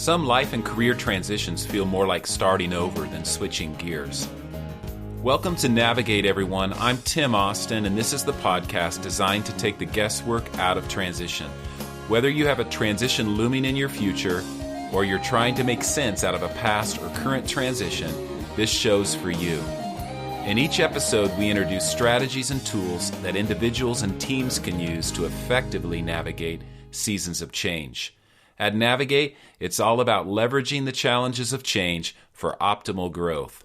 Some life and career transitions feel more like starting over than switching gears. Welcome to Navigate, everyone. I'm Tim Austin, and this is the podcast designed to take the guesswork out of transition. Whether you have a transition looming in your future, or you're trying to make sense out of a past or current transition, this show's for you. In each episode, we introduce strategies and tools that individuals and teams can use to effectively navigate seasons of change. At Navigate, it's all about leveraging the challenges of change for optimal growth.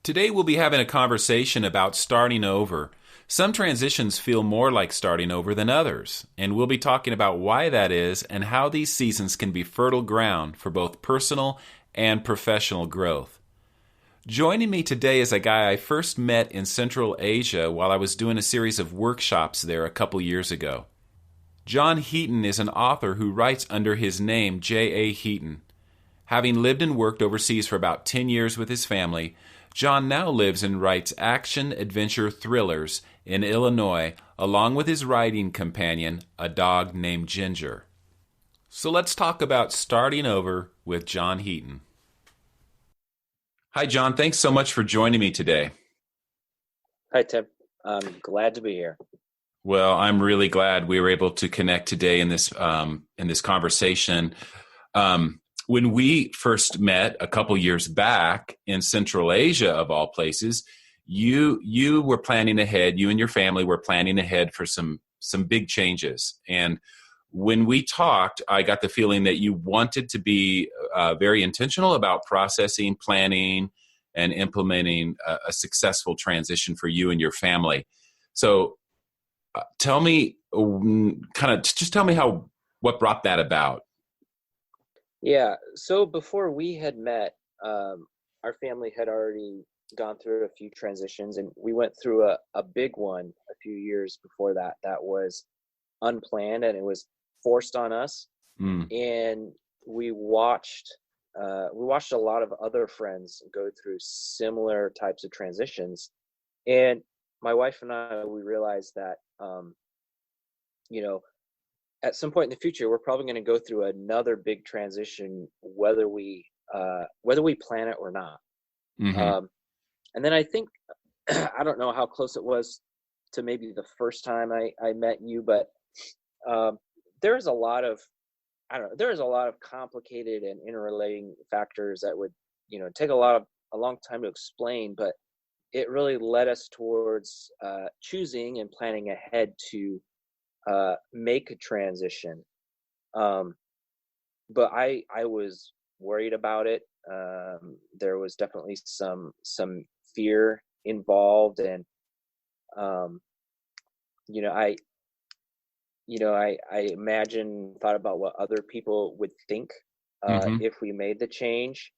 Today, we'll be having a conversation about starting over. Some transitions feel more like starting over than others, and we'll be talking about why that is and how these seasons can be fertile ground for both personal and professional growth. Joining me today is a guy I first met in Central Asia while I was doing a series of workshops there a couple years ago. John Heaton is an author who writes under his name J.A. Heaton. Having lived and worked overseas for about 10 years with his family, John now lives and writes action-adventure thrillers in Illinois, along with his writing companion, a dog named Ginger. So let's talk about starting over with John Heaton. Hi, John. Thanks so much for joining me today. Hi, Tim. I'm glad to be here. Well, I'm really glad we were able to connect today in this conversation. When we first met a couple years back in Central Asia, of all places, you were planning ahead. You and your family were planning ahead for some big changes. And when we talked, I got the feeling that you wanted to be very intentional about processing, planning, and implementing a successful transition for you and your family. So tell me, tell me what brought that about. Yeah. So before we had met, our family had already gone through a few transitions, and we went through a big one a few years before that. That was unplanned, and it was forced on us. And we watched a lot of other friends go through similar types of transitions. And my wife and I, we realized that, at some point in the future, we're probably going to go through another big transition, whether we plan it or not. Mm-hmm. And then I think, I don't know how close it was to maybe the first time I met you, but there's a lot of complicated and interrelating factors that would, take a long time to explain, but it really led us towards choosing and planning ahead to make a transition. But I was worried about it. There was definitely some fear involved, and I thought about what other people would think if we made the change.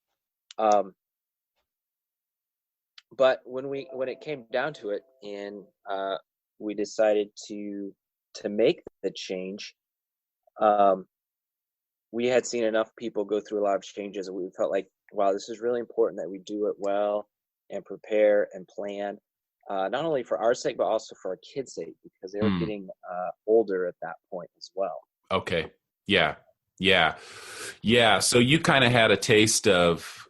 But when it came down to it, and we decided to make the change, we had seen enough people go through a lot of changes, and we felt like, wow, this is really important that we do it well and prepare and plan, not only for our sake, but also for our kids' sake, because they were getting older at that point as well. Okay. Yeah. So you kind of had a taste of,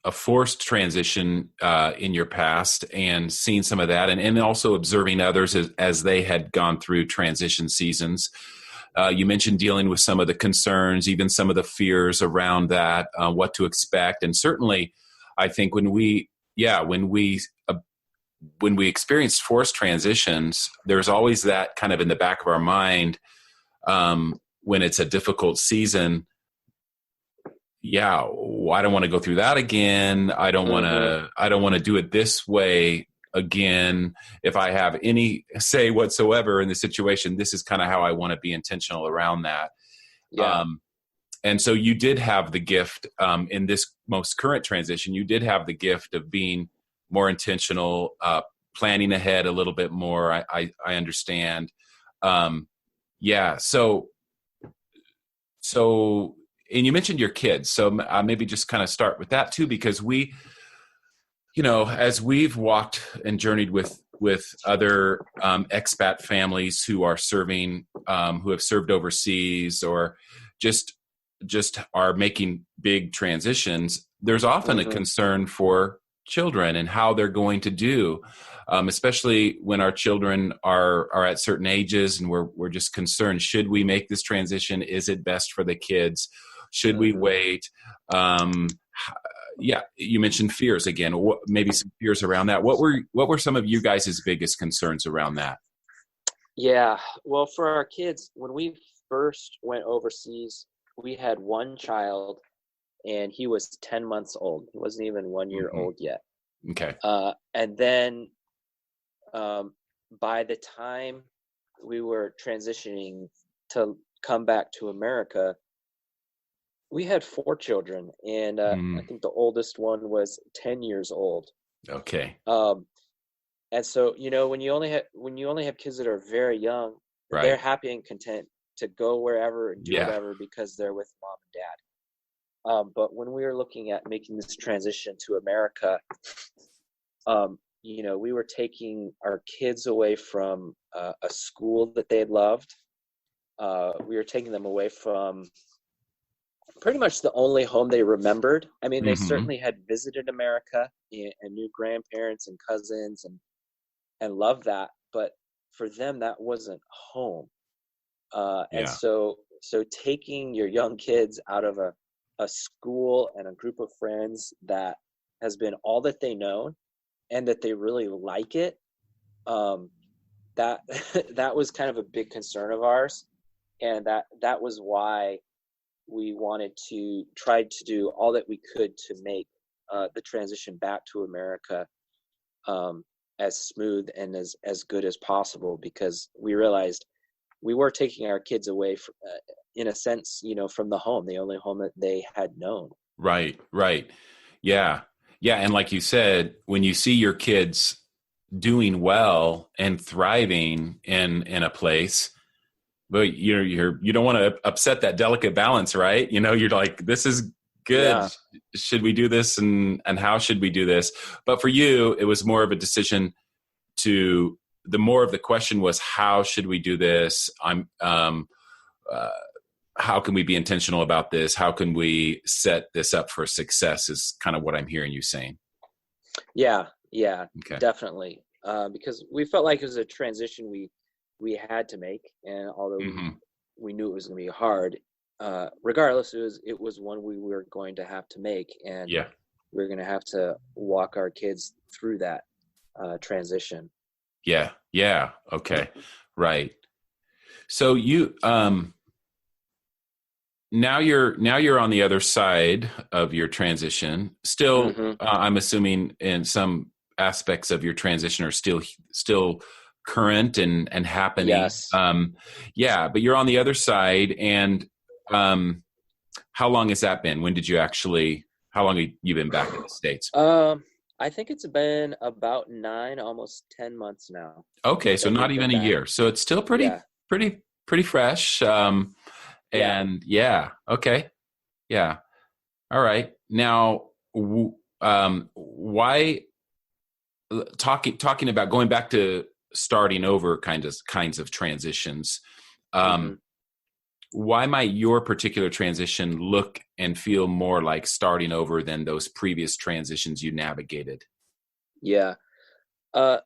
a forced transition in your past, and seen some of that, and also observing others as they had gone through transition seasons. You mentioned dealing with some of the concerns, even some of the fears around that, what to expect. And certainly, I think when we experience forced transitions, there's always that kind of in the back of our mind when it's a difficult season. Yeah, I don't want to go through that again. I don't want to do it this way again. If I have any say whatsoever in the situation, this is kind of how I want to be intentional around that. Yeah. And so you did have the gift in this most current transition. You did have the gift of being more intentional, planning ahead a little bit more. I understand. So. And you mentioned your kids, so maybe just kind of start with that too, because we, as we've walked and journeyed with other expat families who are serving, who have served overseas, or just just are making big transitions, there's often a concern for children and how they're going to do, especially when our children are at certain ages, and we're just concerned: should we make this transition? Is it best for the kids? Should we wait? Yeah, you mentioned fears again. Maybe some fears around that. What were some of you guys' biggest concerns around that? Yeah, well, for our kids, when we first went overseas, we had one child, and he was 10 months old. He wasn't even 1 year old yet. Okay. And then by the time we were transitioning to come back to America, we had 4 children, and I think the oldest one was 10 years old. Okay. And so, when you only have kids that are very young, Right. they're happy and content to go wherever and do Yeah. whatever because they're with mom and dad. But when we were looking at making this transition to America, we were taking our kids away from a school that they had loved. We were taking them away from pretty much the only home they remembered. I mean, they certainly had visited America and knew grandparents and cousins and loved that, but for them, that wasn't home. And so taking your young kids out of a school and a group of friends that has been all that they know and that they really like it, that that was kind of a big concern of ours. And that was why we wanted to try to do all that we could to make the transition back to America as smooth and as good as possible, because we realized we were taking our kids away from, in a sense, from the home, the only home that they had known. Right. Yeah. And like you said, when you see your kids doing well and thriving in a place, but you don't want to upset that delicate balance, right? You're like, this is good. Yeah. Should we do this? And how should we do this? But for you, it was more of a decision the more of the question was, how should we do this? How can we be intentional about this? How can we set this up for success is kind of what I'm hearing you saying. Yeah, Okay. definitely. Because we felt like it was a transition we had to make, and although we knew it was going to be hard, regardless, it was one we were going to have to make, and we were going to have to walk our kids through that transition. Yeah. Okay. Right. So you now you're on the other side of your transition. Still, I'm assuming in some aspects of your transition are still current and happening. Yes. But you're on the other side. And how long has that been? How long have you been back in the States? I think it's been about 9, almost 10 months now. Okay, so not even a year. So it's still pretty fresh. And okay. Yeah. All right. Now, why talking about going back to starting over kinds of transitions? Why might your particular transition look and feel more like starting over than those previous transitions you navigated? Yeah. Well,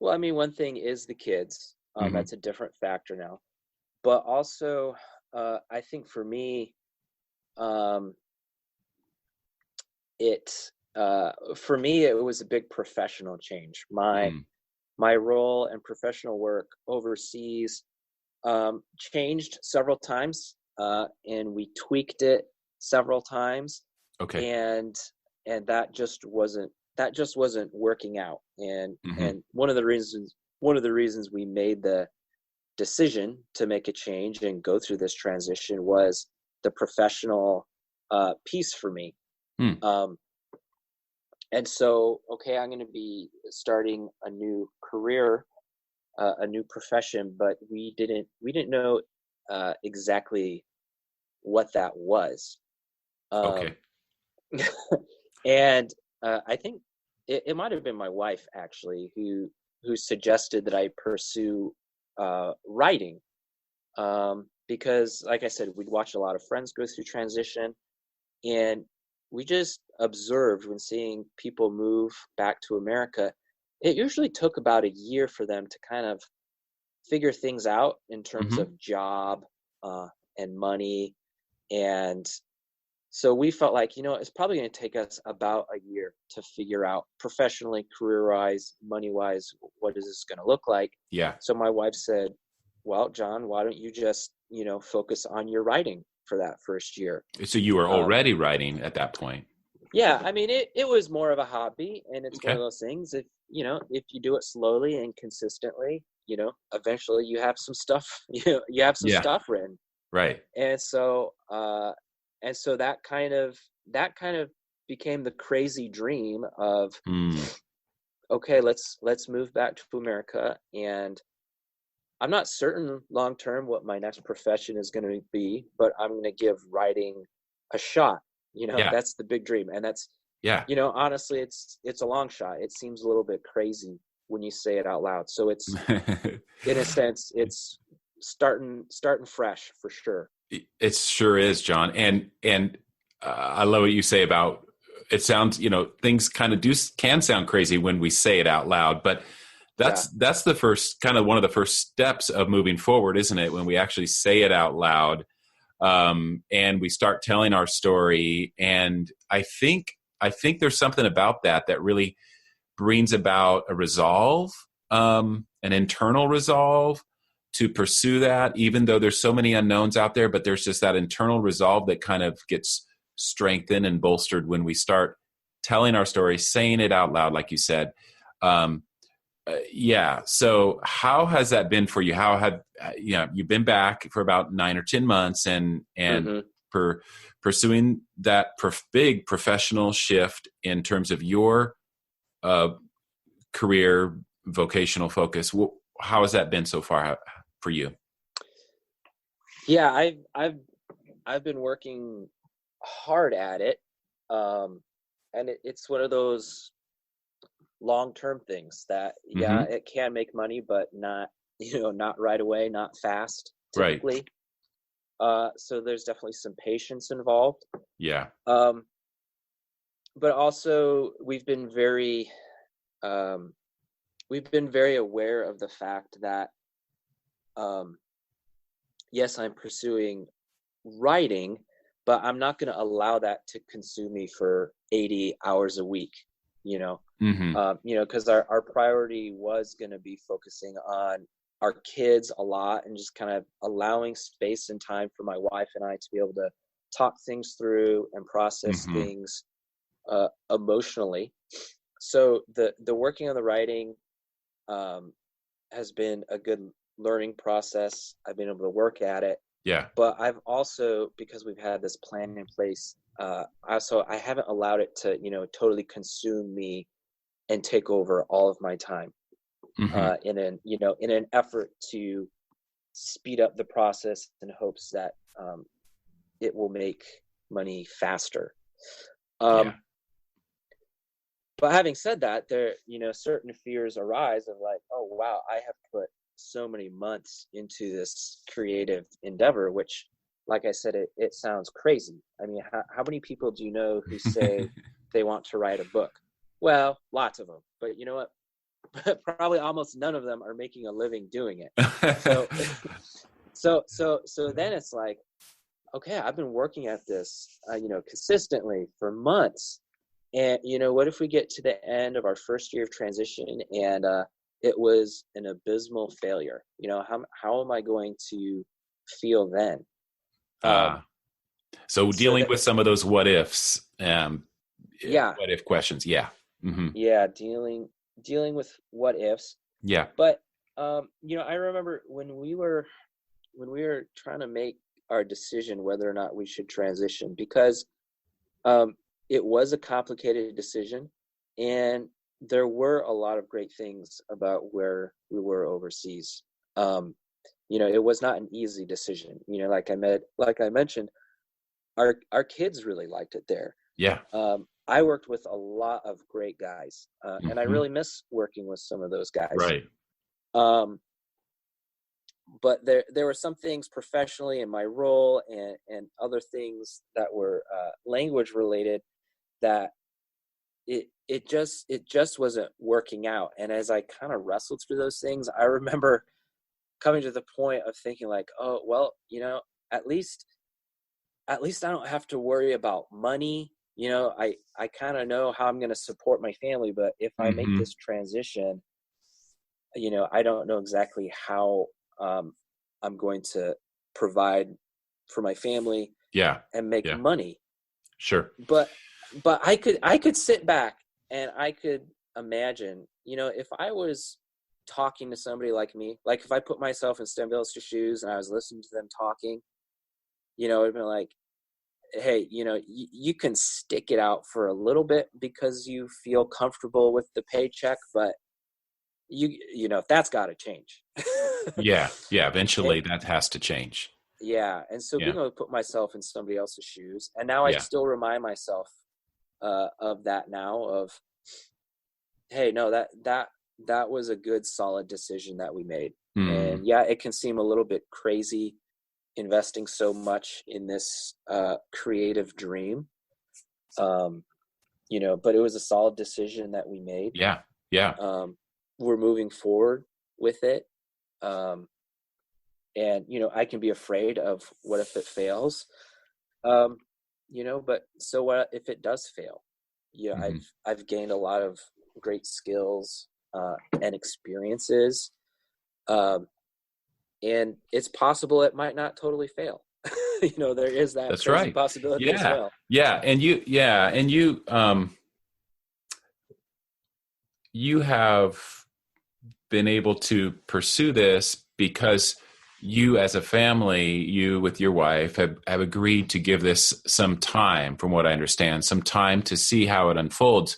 I mean, one thing is the kids. That's a different factor now. But also, I think for me, it was a big professional change. My role and professional work overseas changed several times, and we tweaked it several times. Okay. And that just wasn't working out. And one of the reasons we made the decision to make a change and go through this transition was the professional piece for me. And so, okay, I'm going to be starting a new career, a new profession, but we didn't know exactly what that was. Okay. And I think it might have been my wife actually who suggested that I pursue writing. because like I said, we'd watch a lot of friends go through transition, and we just observed when seeing people move back to America, it usually took about a year for them to kind of figure things out in terms Mm-hmm. of job and money. And so we felt like, it's probably going to take us about a year to figure out professionally, career-wise, money-wise, what is this going to look like? Yeah. So my wife said, well, John, why don't you just, focus on your writing for that first year? So you were Um, already writing at that point. yeah, I mean, it was more of a hobby, and it's one Okay. of those things, if you do it slowly and consistently, eventually you have some stuff, you have some Yeah. stuff written. Right. And so that kind of became the crazy dream of, Mm. okay, let's move back to America. And I'm not certain long term what my next profession is going to be, but I'm going to give writing a shot. Yeah. That's the big dream. And that's, Yeah. honestly, it's a long shot. It seems a little bit crazy when you say it out loud. So it's, in a sense, it's starting fresh for sure. It sure is, John. And I love what you say about it. Sounds, things kind of can sound crazy when we say it out loud, but Yeah. that's the first kind of one of the first steps of moving forward, isn't it? When we actually say it out loud, and we start telling our story. And I think there's something about that really brings about a resolve, an internal resolve to pursue that, even though there's so many unknowns out there. But there's just that internal resolve that kind of gets strengthened and bolstered when we start telling our story, saying it out loud, like you said. Yeah. So how has that been for you? How have you've been back for about 9 or 10 months, and Hmm. pursuing that big professional shift in terms of your uh, career vocational focus. How has that been so far for you? Yeah, I've been working hard at it, and it's one of those long-term things that, yeah, Mm-hmm. it can make money, but not not right away, not fast Right. typically. So there's definitely some patience involved. Yeah. Um, but also um, we've been very aware of the fact that, um, yes, I'm pursuing writing, but I'm not going to allow that to consume me for 80 hours a week, Mm-hmm. because our priority was going to be focusing on our kids a lot, and just kind of allowing space and time for my wife and I to be able to talk things through and process Mm-hmm. things emotionally. So the working on the writing um, has been a good learning process. I've been able to work at it, Yeah. but I've also, because we've had this plan in place, I haven't allowed it to, totally consume me and take over all of my time, Mm-hmm. in an effort to speed up the process in hopes that it will make money faster. Yeah. Um, but having said that, there, certain fears arise of like, oh wow, I have put so many months into this creative endeavor, which, like I said, it sounds crazy. I mean, how many people do you know who say they want to write a book? Well, lots of them, but you know what? Probably almost none of them are making a living doing it. So, so then it's like, okay, I've been working at this, consistently for months. And, what if we get to the end of our first year of transition and it was an abysmal failure? How am I going to feel then? Um, So so dealing that, with some of those what ifs, yeah, what if questions. Yeah. Mm-hmm. yeah, dealing with what ifs. Yeah. But, I remember when we were trying to make our decision whether or not we should transition, because um, it was a complicated decision, and there were a lot of great things about where we were overseas. It was not an easy decision. Like I mentioned, our kids really liked it there. Yeah. I worked with a lot of great guys, and I Mm-hmm. really miss working with some of those guys. Right. Um, but there were some things professionally in my role and other things that were language related that it just wasn't working out. And as I kind of wrestled through those things, I remember coming to the point of thinking like, oh, well, at least I don't have to worry about money. I kind of know how I'm going to support my family, but if I make Mm-hmm. this transition, I don't know exactly how I'm going to provide for my family Yeah. and make Yeah. money. Sure. But I could sit back and I could imagine, if I was talking to somebody like me, like if I put myself in somebody else's shoes and I was listening to them talking, it'd been like, hey, you can stick it out for a little bit because you feel comfortable with the paycheck, but that's got to change. Yeah. Yeah. And, Eventually that has to change. yeah, and so Yeah. being able to put myself in somebody else's shoes, and now I Yeah. still remind myself of that now. Of, hey, no, that was a good, solid decision that we made. Mm. And yeah, it can seem a little bit crazy investing so much in this creative dream, but it was a solid decision that we made. Yeah. Yeah. We're moving forward with it. And I can be afraid of what if it fails, but so what if it does fail? Mm-hmm. I've gained a lot of great skills and experiences, and it's possible it might not totally fail. There is that That's crazy right. possibility as Yeah. well. Yeah. You have been able to pursue this because you as a family, you with your wife have agreed to give this some time, from what I understand, some time to see how it unfolds.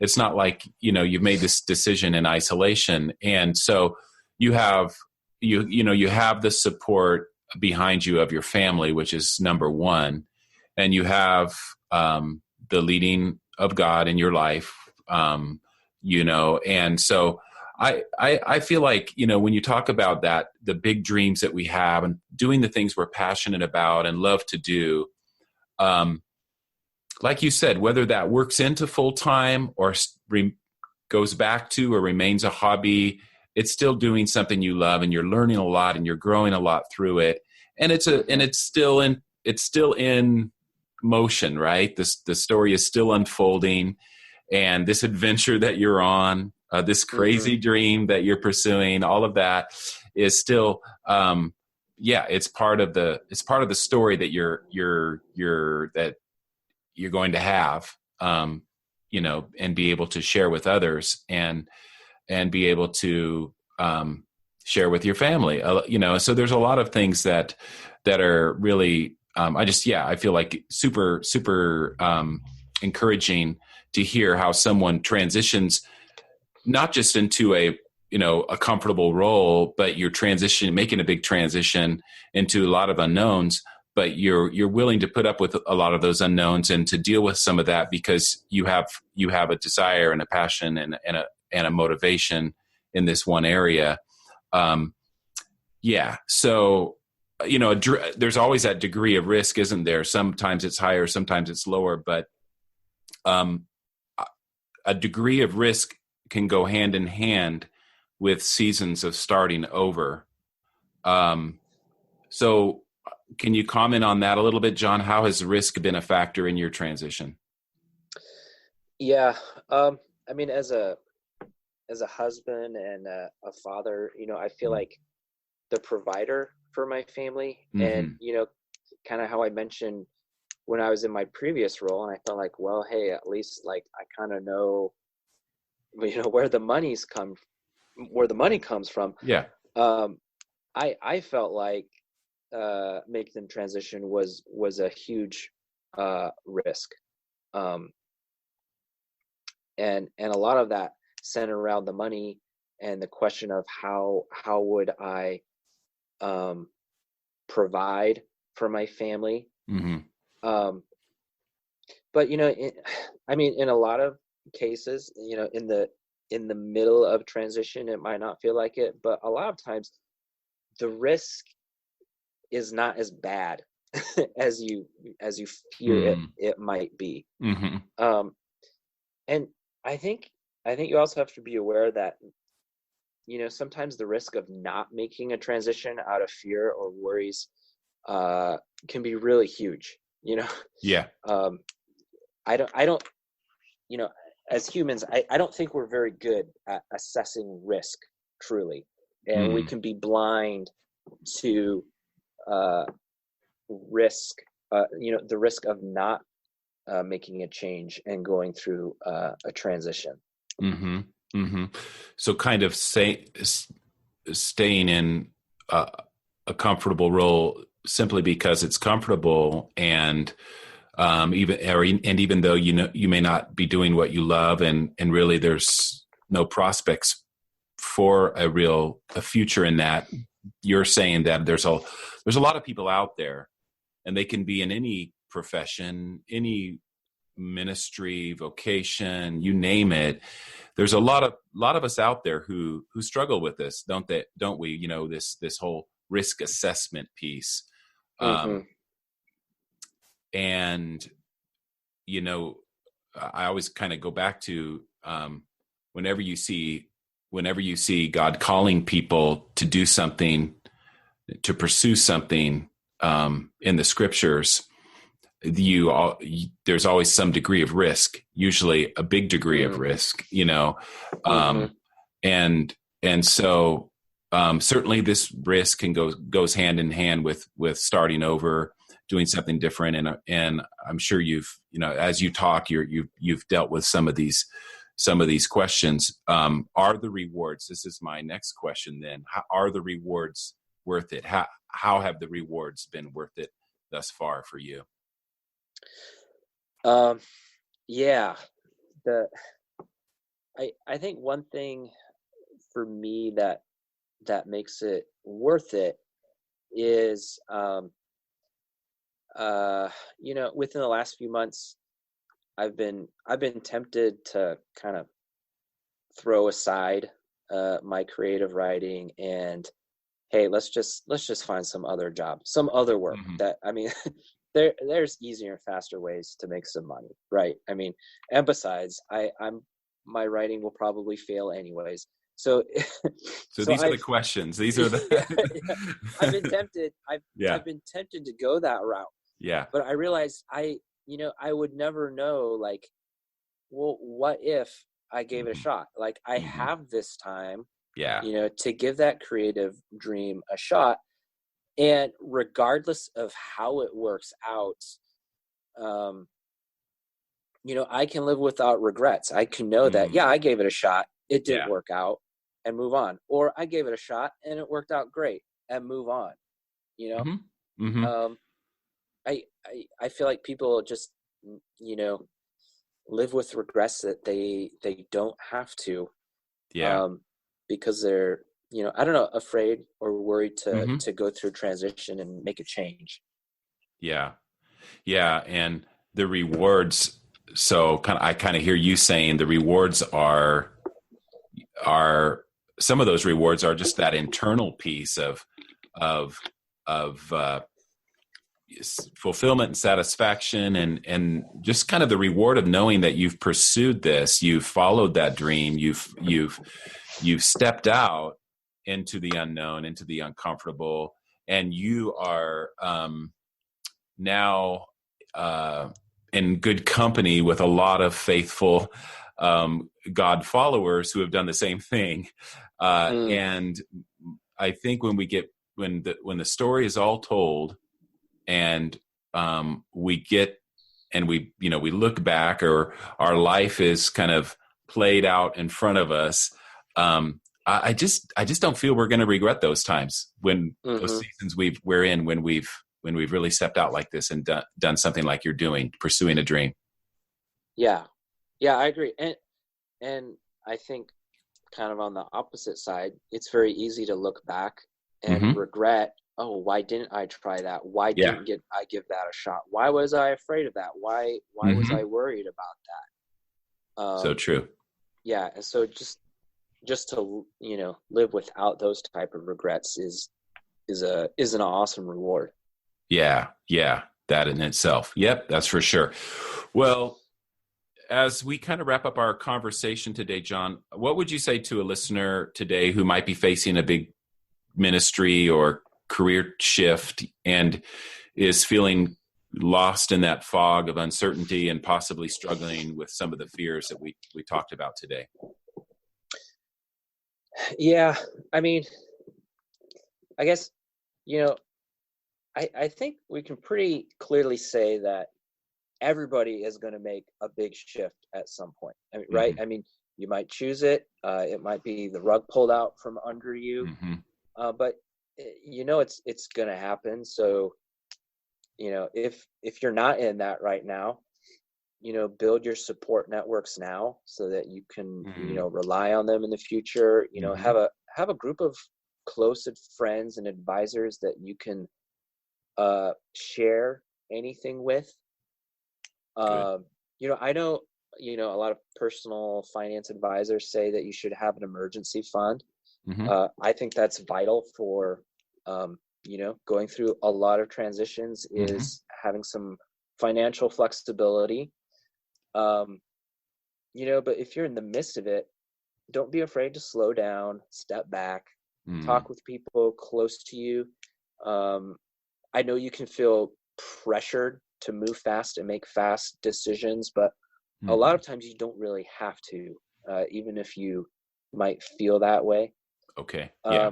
It's not like, you've made this decision in isolation. And so you have, you have the support behind you of your family, which is number one. And you have the leading of God in your life, and so I feel like, when you talk about that, the big dreams that we have and doing the things we're passionate about and love to do, like you said, whether that works into full time or goes back to or remains a hobby, it's still doing something you love and you're learning a lot and you're growing a lot through it. And it's still in motion, right? The story is still unfolding, and this adventure that you're on, this Mm-hmm. crazy dream that you're pursuing, all of that is still, it's part of the story that you're going to have, and be able to share with others, and be able to share with your family. So there's a lot of things that are really, I feel like super, super encouraging to hear how someone transitions not just into a comfortable role, but you're making a big transition into a lot of unknowns, but you're willing to put up with a lot of those unknowns and to deal with some of that because you have a desire and a passion and a motivation in this one area. So there's always that degree of risk, isn't there? Sometimes it's higher, sometimes it's lower, but a degree of risk can go hand in hand with seasons of starting over. So can you comment on that a little bit, John? How has risk been a factor in your transition? Yeah. I mean, as a husband and a father, I feel like the provider for my family. And Mm-hmm. kind of how I mentioned when I was in my previous role, and I felt like, well, hey, at least like I kind of know where the money comes from. Yeah. I felt like making the transition was a huge risk, and a lot of that centered around the money and the question of how would I provide for my family. Mm-hmm. But I mean, in a lot of cases, in the middle of transition, it might not feel like it, but a lot of times the risk is not as bad as you fear it might be. Mm-hmm. And I think you also have to be aware that, sometimes the risk of not making a transition out of fear or worries can be really huge. Yeah. I don't, as humans, I don't think we're very good at assessing risk truly. And we can be blind to risk, the risk of not making a change and going through a transition. Mm-hmm. Mm-hmm. So kind of staying in a comfortable role simply because it's comfortable, and even though you may not be doing what you love, and really there's no prospects for a future in that. You're saying that there's a lot of people out there, and they can be in any profession, any ministry, vocation, you name it. There's a lot of us out there who struggle with this, don't we? This whole risk assessment piece. Mm-hmm. And I always kind of go back to whenever you see God calling people to do something, to pursue something in the scriptures, there's always some degree of risk, usually a big degree of risk, and so certainly this risk goes hand in hand with starting over, doing something different, and I'm sure as you talk, you've dealt with some of these questions. Are the rewards? This is my next question. Then, are the rewards worth it? How have the rewards been worth it thus far for you? Yeah, I think one thing for me that makes it worth it is, within the last few months, I've been tempted to kind of throw aside my creative writing and, hey, let's just find some other job, some other work that, I mean, there's easier and faster ways to make some money, right? I mean, and besides, my writing will probably fail anyways. So These are the questions. These are the. I've been tempted. Yeah. I've been tempted to go that route. Yeah. But I realized I would never know, like, well, what if I gave it a shot? Like, I have this time, Yeah. to give that creative dream a shot. And regardless of how it works out, I can live without regrets. I can know that, I gave it a shot. It didn't work out, and move on. Or I gave it a shot and it worked out great, and move on. I feel like people just, live with regrets that they don't have to, because they're, I don't know, afraid or worried to go through transition and make a change. Yeah. And the rewards. So I kind of hear you saying the rewards are some of those rewards are just that internal piece of fulfillment and satisfaction, and just kind of the reward of knowing that you've pursued this, you've followed that dream, you've stepped out into the unknown, into the uncomfortable, and you are now in good company with a lot of faithful God followers who have done the same thing. And I think when the story is all told, and we look back, or our life is kind of played out in front of us, I just don't feel we're going to regret those times, when those seasons we're in, when we've really stepped out like this and done something like you're doing, pursuing a dream. Yeah, I agree. And I think, kind of on the opposite side, it's very easy to look back and regret, oh, why didn't I try that? Why didn't I give that a shot? Why was I afraid of that? Why was I worried about that? So true. Yeah. And so just to, live without those type of regrets is is an awesome reward. Yeah, that in itself. Yep, that's for sure. Well, as we kind of wrap up our conversation today, John, what would you say to a listener today who might be facing a big ministry or career shift and is feeling lost in that fog of uncertainty and possibly struggling with some of the fears that we talked about today? Yeah, I mean, I guess, I think we can pretty clearly say that everybody is going to make a big shift at some point. I mean, right? Mm-hmm. I mean, you might choose it. It might be the rug pulled out from under you, Mm-hmm. but it's going to happen. So, if you're not in that right now, build your support networks now so that you can, rely on them in the future. Mm-hmm. Have a group of close friends and advisors that you can share anything with. I know, a lot of personal finance advisors say that you should have an emergency fund. Mm-hmm. I think that's vital for, going through a lot of transitions is having some financial flexibility. But if you're in the midst of it, don't be afraid to slow down, step back, talk with people close to you. I know you can feel pressured to move fast and make fast decisions, but a lot of times you don't really have to, even if you might feel that way. Okay. Yeah.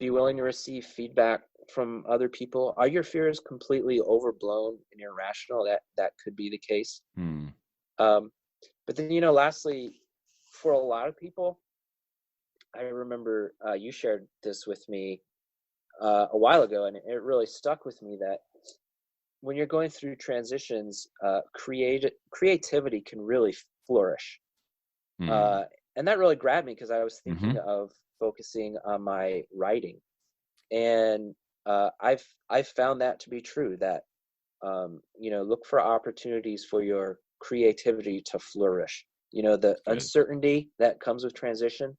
Be willing to receive feedback from other people. Are your fears completely overblown and irrational? That could be the case. But then, lastly, for a lot of people, I remember you shared this with me a while ago, and it really stuck with me that when you're going through transitions, creativity can really flourish. And that really grabbed me because I was thinking of focusing on my writing. And I've found that to be true, that, look for opportunities for your creativity to flourish. The uncertainty that comes with transition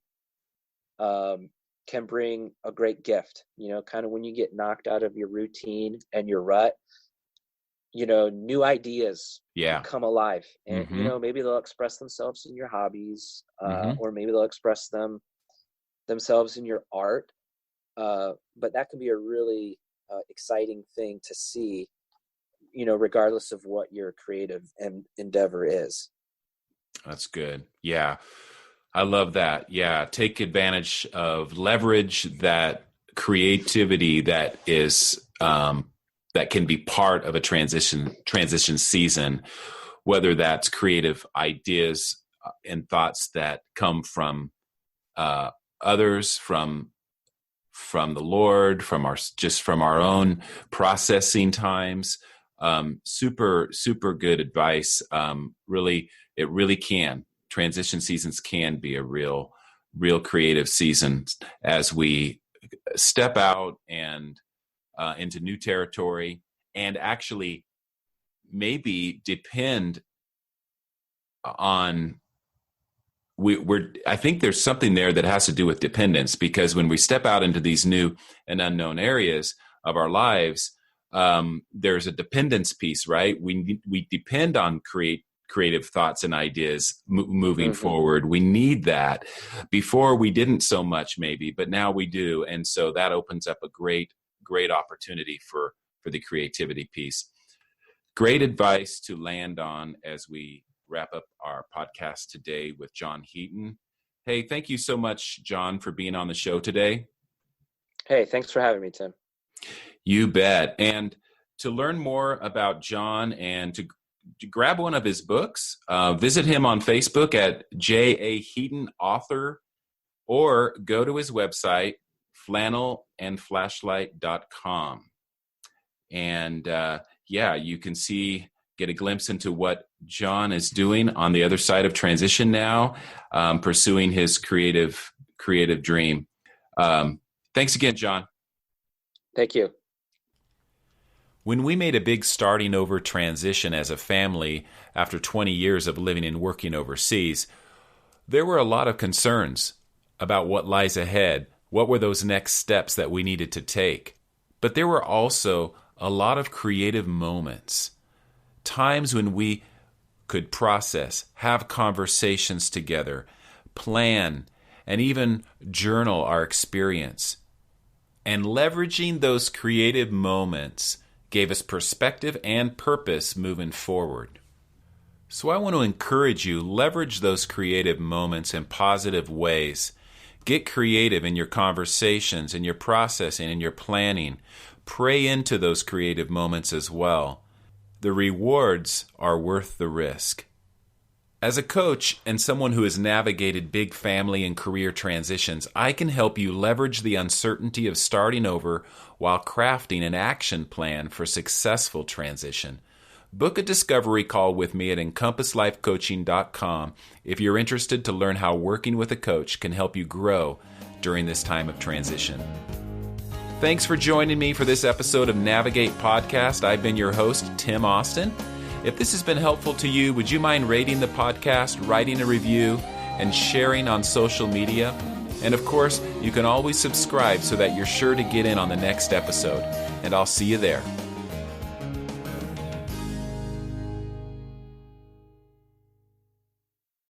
can bring a great gift, kind of when you get knocked out of your routine and your rut, new ideas come alive, and maybe they'll express themselves in your hobbies, or maybe they'll express themselves in your art, but that can be a really exciting thing to see, regardless of what your creative endeavor is. That's good. Yeah, I love that. Yeah, take advantage of leverage that creativity that is that can be part of a transition season, whether that's creative ideas and thoughts that come from others, from the Lord, from our own processing times. Super good advice. It really can. Transition seasons can be a real creative season as we step out and into new territory, and actually maybe depend on I think there's something there that has to do with dependence, because when we step out into these new and unknown areas of our lives, there's a dependence piece, right? We depend on creative thoughts and ideas moving forward. We need that. Before we didn't so much, maybe, but now we do, and so that opens up a great opportunity for the creativity piece. Great advice to land on as we wrap up our podcast today with John Heaton. Hey, thank you so much, John, for being on the show today. Hey, thanks for having me, Tim. You bet. And to learn more about John and to grab one of his books, visit him on Facebook at J.A. Heaton Author, or go to his website, flannelandflashlight.com. And you can get a glimpse into what John is doing on the other side of transition now, pursuing his creative dream. Thanks again, John. Thank you. When we made a big starting over transition as a family after 20 years of living and working overseas, there were a lot of concerns about what lies ahead What were those next steps that we needed to take? But there were also a lot of creative moments, times when we could process, have conversations together, plan, and even journal our experience. And leveraging those creative moments gave us perspective and purpose moving forward. So I want to encourage you, leverage those creative moments in positive ways. Get creative in your conversations, in your processing, in your planning. Pray into those creative moments as well. The rewards are worth the risk. As a coach and someone who has navigated big family and career transitions, I can help you leverage the uncertainty of starting over while crafting an action plan for successful transition. Book a discovery call with me at EncompassLifeCoaching.com if you're interested to learn how working with a coach can help you grow during this time of transition. Thanks for joining me for this episode of Navigate Podcast. I've been your host, Tim Austin. If this has been helpful to you, would you mind rating the podcast, writing a review, and sharing on social media? And of course, you can always subscribe so that you're sure to get in on the next episode. And I'll see you there.